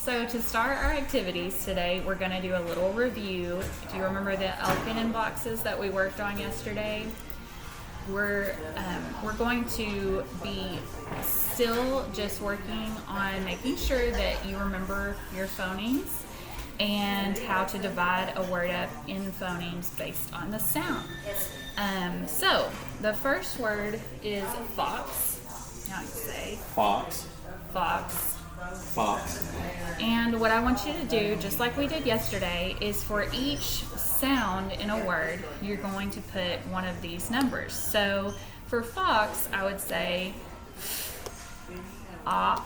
So to start our activities today, we're going to do a little review. Do you remember the elephant boxes that we worked on yesterday? We're going to be still just working on making sure that you remember your phonemes and how to divide a word up in phonemes based on the sound. So the first word is fox. Now you say Fox. fox. Fox. And what I want you to do, just like we did yesterday, is for each sound in a word, you're going to put one of these numbers. So for fox, I would say ah,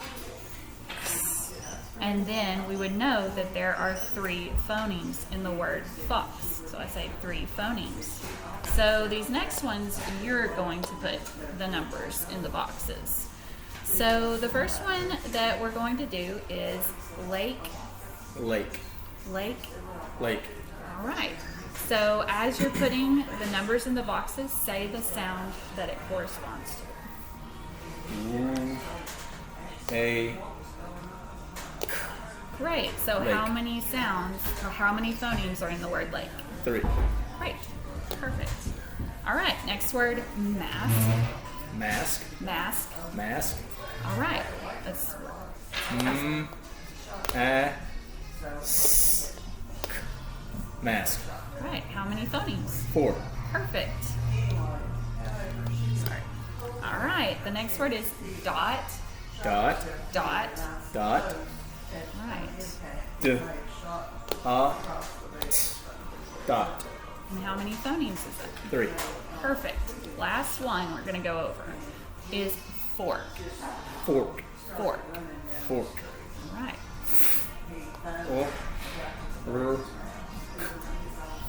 and then we would know that there are 3 phonemes in the word fox. So I say 3 phonemes. So these next ones, you're going to put the numbers in the boxes. So the first one that we're going to do is lake. Lake. Lake. Lake. All right. So as you're putting the numbers in the boxes, say the sound that it corresponds to. A. Great. So Lake. how many sounds or how many phonemes are in the word lake? 3. Great. Perfect. All right. Next word, mask. Mask. Mask. Mask. All right. Let's. Mask. All right. How many phonemes? 4. Perfect. Sorry. All right. The next word is dot. Dot. Dot. Dot. All right. D. Dot. And how many phonemes is that? 3. Perfect. Last one we're going to go over is fork. Fork. Fork. Fork. All right.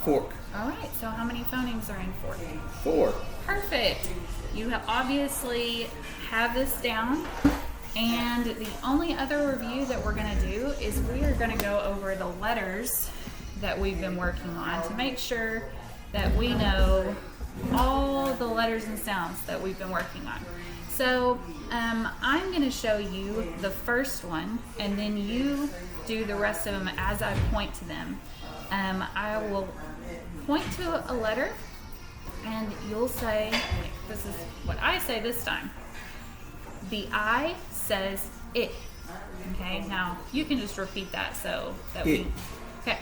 Fork. All right. So how many phonemes are in fork? 4. Perfect. You obviously have this down. And the only other review that we're going to do is we are going to go over the letters that we've been working on to make sure that we know all the letters and sounds that we've been working on. So I'm going to show you the first one, and then you do the rest of them as I point to them. I will point to a letter, and you'll say, this is what I say this time. The I says it. Okay, now you can just repeat that so that It. okay.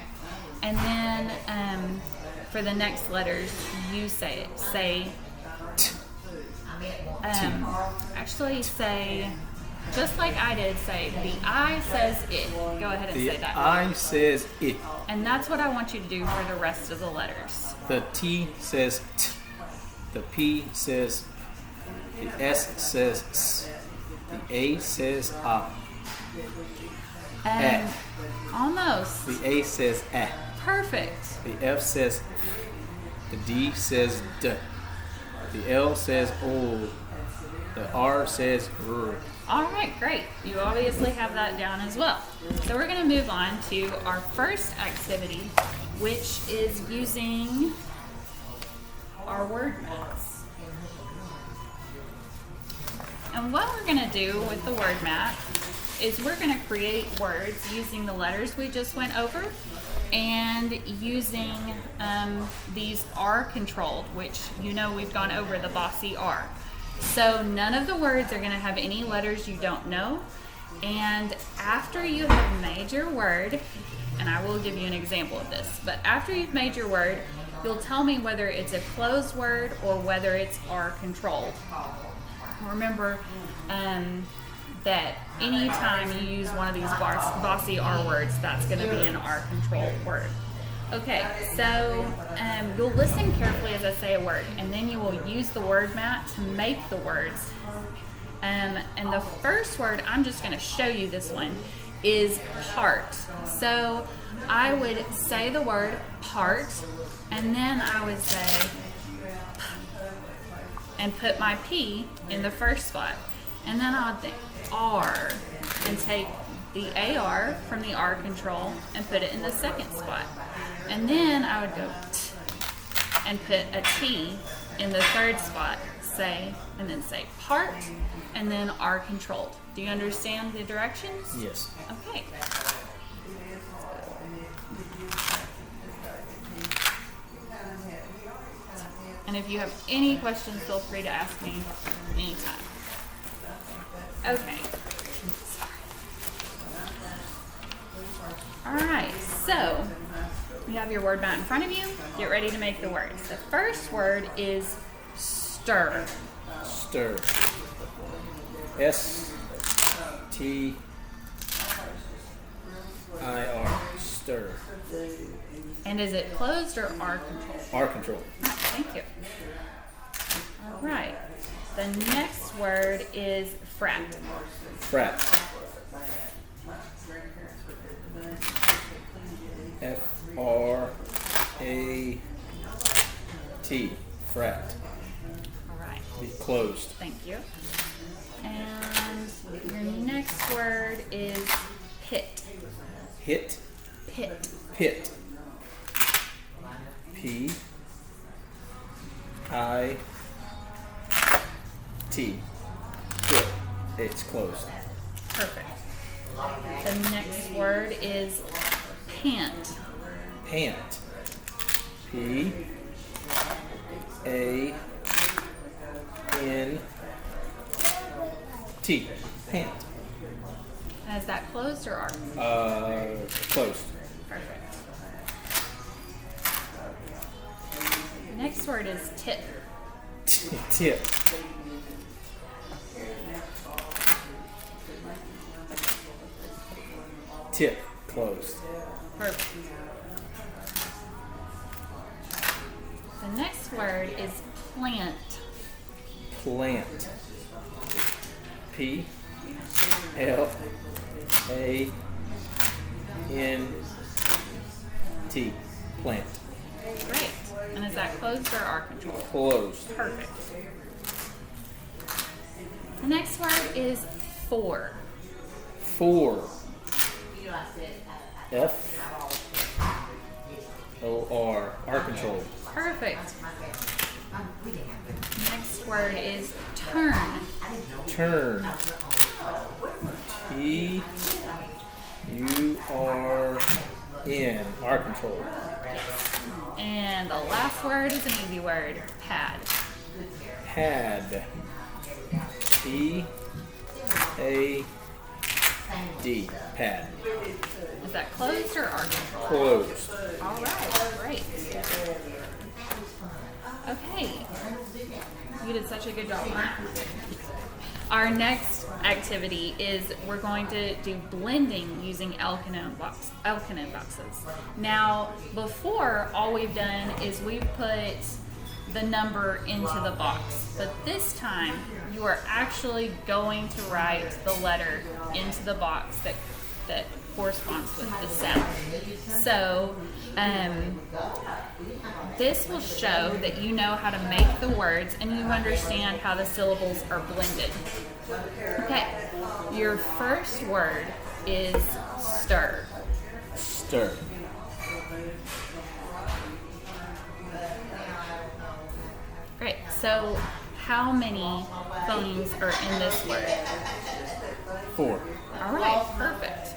And then for the next letters, you say it. Say actually say just like I did, say the I says it. Go ahead and say The that. I says it. And that's what I want you to do for the rest of the letters. The T says t. The P says. The S says s. The A says ah. And almost. The A says ah. Perfect. The F says f. The D says d. The L says o. The R says r. All right, great. You obviously have that down as well. So we're going to move on to our first activity, which is using our word maps. And what we're going to do with the word map is we're going to create words using the letters we just went over and using these R controlled, which you know we've gone over the bossy R. So none of the words are going to have any letters you don't know. And after you have made your word, and I will give you an example of this, but after you've made your word, you'll tell me whether it's a closed word or whether it's R controlled. Remember that anytime you use one of these bossy R words, that's going to be an R controlled word. Okay, so you'll listen carefully as I say a word, and then you will use the word map to make the words. And the first word, I'm just going to show you this one, is part. So I would say the word part, and then I would say and put my P in the first spot. And then I would think R and take the AR from the R control and put it in the second spot. And then I would go T and put a T in the third spot, say, and then say part, and then R controlled. Do you understand the directions? Yes. Okay. And if you have any questions, feel free to ask me anytime. Okay. All right, so you have your word mat in front of you. Get ready to make the words. The first word is stir. Stir. S-T-I-R. Stir. And is it closed or R control? R control. Thank you. All right. The next word is frat. Frat. F-R-A-T. Frat. All right. Be closed. Thank you. And your next word is pit. Hit. Pit. Pit. P-I-T. Pit. It's closed. Perfect. The next word is pant. Pant. P-A-N-T. Pant. And is that closed or R? Closed. Perfect. Next word is tip. Tip. Tip. Closed. Perfect. The next word is plant. Plant. P-L-A-N-T. Plant. Great. And is that closed or R control? Closed. Perfect. The next word is for. For. F-O-R. R control. Perfect. Next word is turn. Turn. T-U-R-N. R control. And the last word is an easy word, pad. Pad. P-A-D. Pad. Is that closed or R control? Closed. All right, great. Okay. You did such a good job. Our next activity is we're going to do blending using Elkinen boxes. Now, before, all we've done is we've put the number into the box, but this time you are actually going to write the letter into the box that corresponds with the sound. So this will show that you know how to make the words and you understand how the syllables are blended. Okay, your first word is stir. Stir. Great, so how many phonemes are in this word? 4. All right, perfect.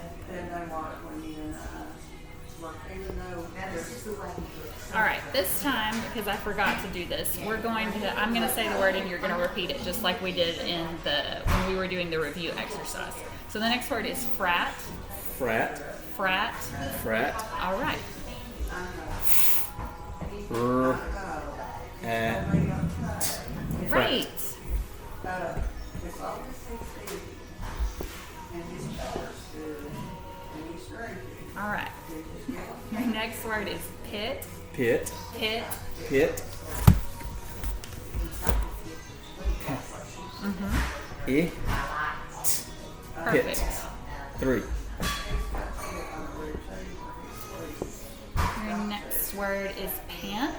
All right, this time, because I forgot to do this, I'm going to say the word and you're going to repeat it just like we did when we were doing the review exercise. So the next word is frat. Frat. Frat. Frat. All right. Great. All right. Your next word is pit. Pit. Pit. Pit. Pit. Perfect. 3. Your next word is pant.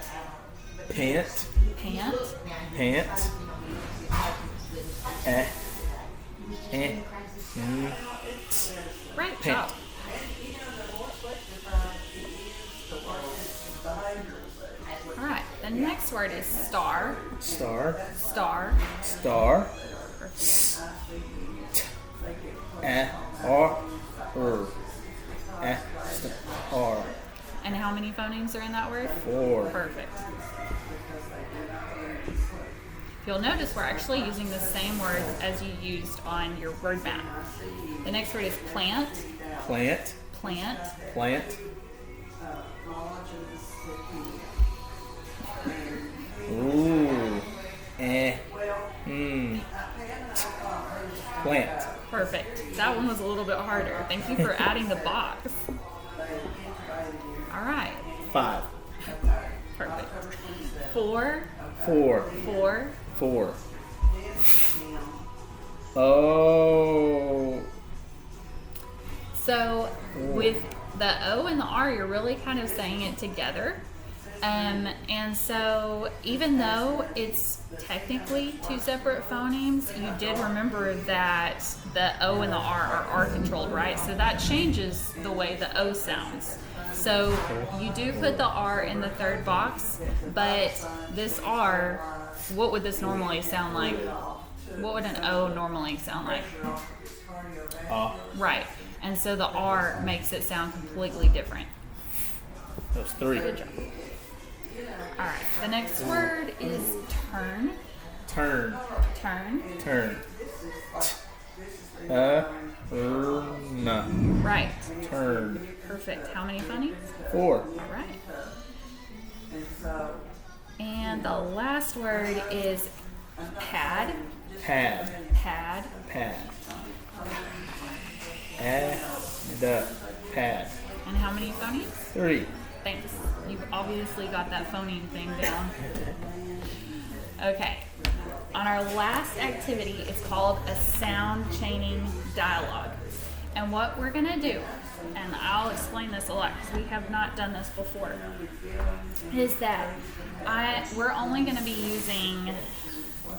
Pant. Pant. Pant. Great Pant. job. All right. The next word is star. Star. Star. Star. R. R. Star. And how many phonemes are in that word? 4. Perfect. You'll notice we're actually using the same words as you used on your word map. The next word is plant. Plant. Plant. Plant. Ooh. Plant. Perfect. That one was a little bit harder. Thank you for adding the box. All right. 5. Perfect. 4. 4. 4. 4. Oh. So with the O and the R, you're really kind of saying it together. And so even though it's technically 2 separate phonemes, you did remember that the O and the R are controlled, right? So that changes the way the O sounds. So you do put the R in the 3rd box, but this R, what would this normally sound like? What would an O normally sound like? Right. And so the R makes it sound completely different. That's 3. Good job. All right. The next word is turn. Turn. Turn. Turn. No. Right. Turn. Perfect. How many phonemes? 4. All right. And the last word is pad. Pad. Pad. Pad. Pad. And how many phonemes? 3. Thanks. You've obviously got that phoneme thing down. Okay. On our last activity, it's called a sound chaining dialogue. And what we're going to do, and I'll explain this a lot because we have not done this before, is that we're only going to be using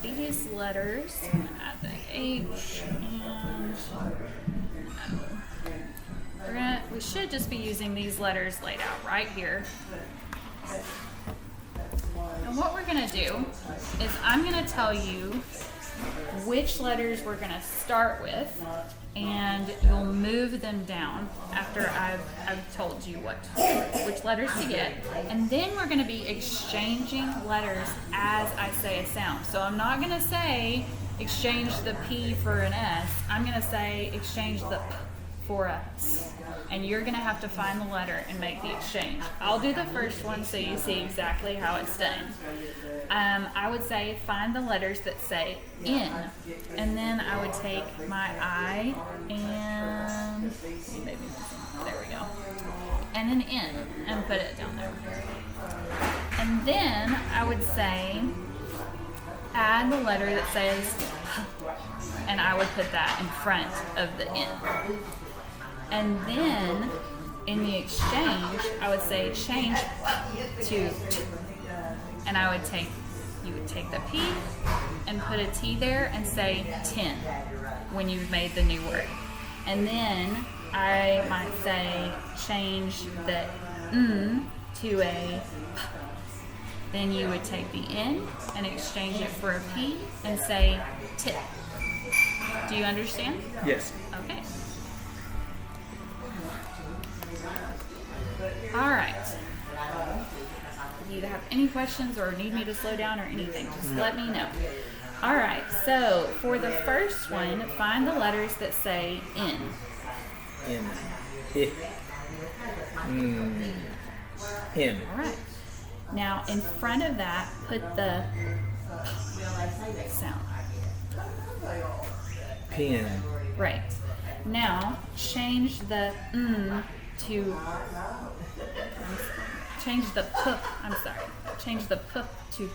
these letters. I'm going to add the H and we should just be using these letters laid out right here. And what we're going to do is I'm going to tell you which letters we're going to start with, and you'll move them down after I've told you which letters to get. And then we're going to be exchanging letters as I say a sound. So I'm not going to say exchange the P for an S. I'm going to say exchange the P for a S. And you're going to have to find the letter and make the exchange. I'll do the first one so you see exactly how it's done. I would say find the letters that say N. And then I would take my I and maybe there we go. And an N and put it down there. And then I would say add the letter that says H, and I would put that in front of the N. And then in the exchange, I would say change to T. And you would take the P and put a T there and say 10 when you've made the new word. And then I might say change the N to a P. Then you would take the N and exchange it for a P and say tip. Do you understand? Yes. Okay. All right. If you have any questions or need me to slow down or anything, just let me know. All right. So for the first one, find the letters that say N. N. N. All right. Now in front of that, put the sound. Pen. Right. Now change the to change the p. I'm sorry. Change the p to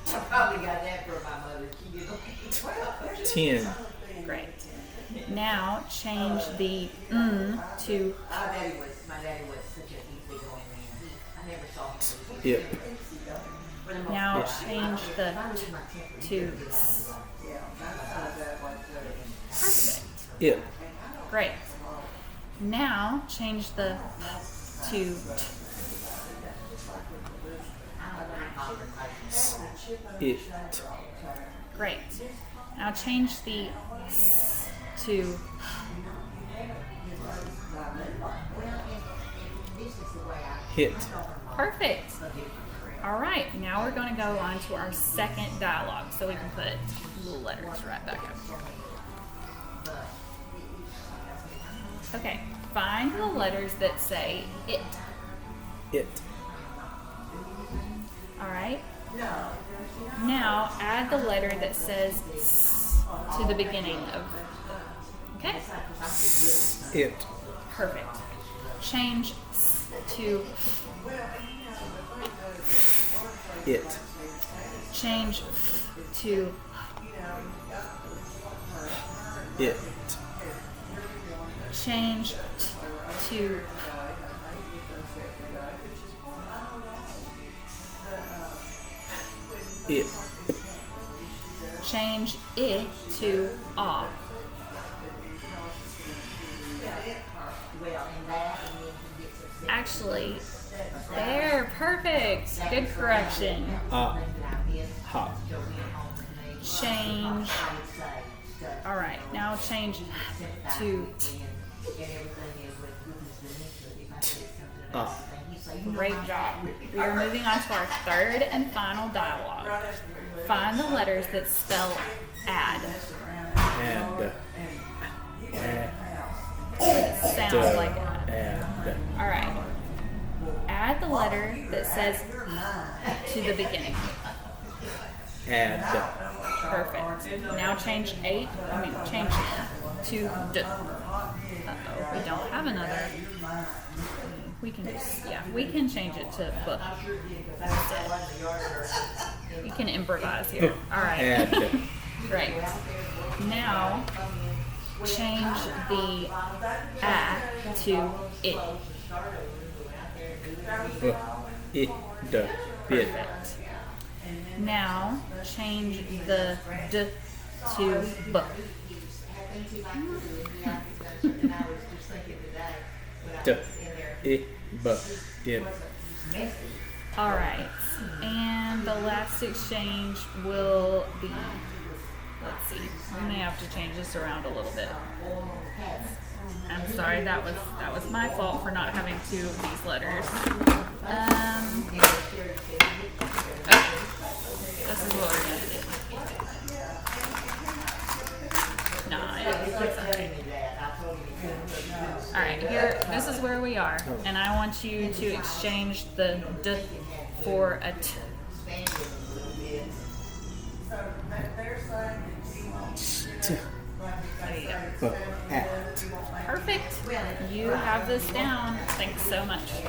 t. 10. Great. Now change the to Ip. now change the t to s. Perfect. Ip. Great. Now change the p to t. It. Great. Now change the s to Hit. Perfect. All right, now we're going to go on to our second dialogue, so we can put little letters right back up here. Okay, find the letters that say it. It. All right. Now add the letter that says s to the beginning of. Okay. It. Perfect. Change s to It. change f to It. change t to It. change it to ah. Actually, there, perfect. Good correction. Ha. Change. All right, now change to Ah. great job. We are moving on to our third and final dialogue. Find the letters that spell add. And. That sound like add. And. All right. Add the letter that says to the beginning. And. Perfect. Now change change to d. Uh-oh, we don't have another. We can we can change it to b. Instead. We can improvise here. All right. And. Great. Now change the a to it. It. The. Bit. Perfect. Now change the d to b. The. It. B. It. All right. And the last exchange will be, let's see, we may have to change this around a little bit. I'm sorry, that was my fault for not having two of these letters. Okay. This is what we're gonna do. No, it's okay. All right, here, this is where we are, and I want you to exchange the d for a t. There you go. At. Perfect. You have this down. Thanks so much.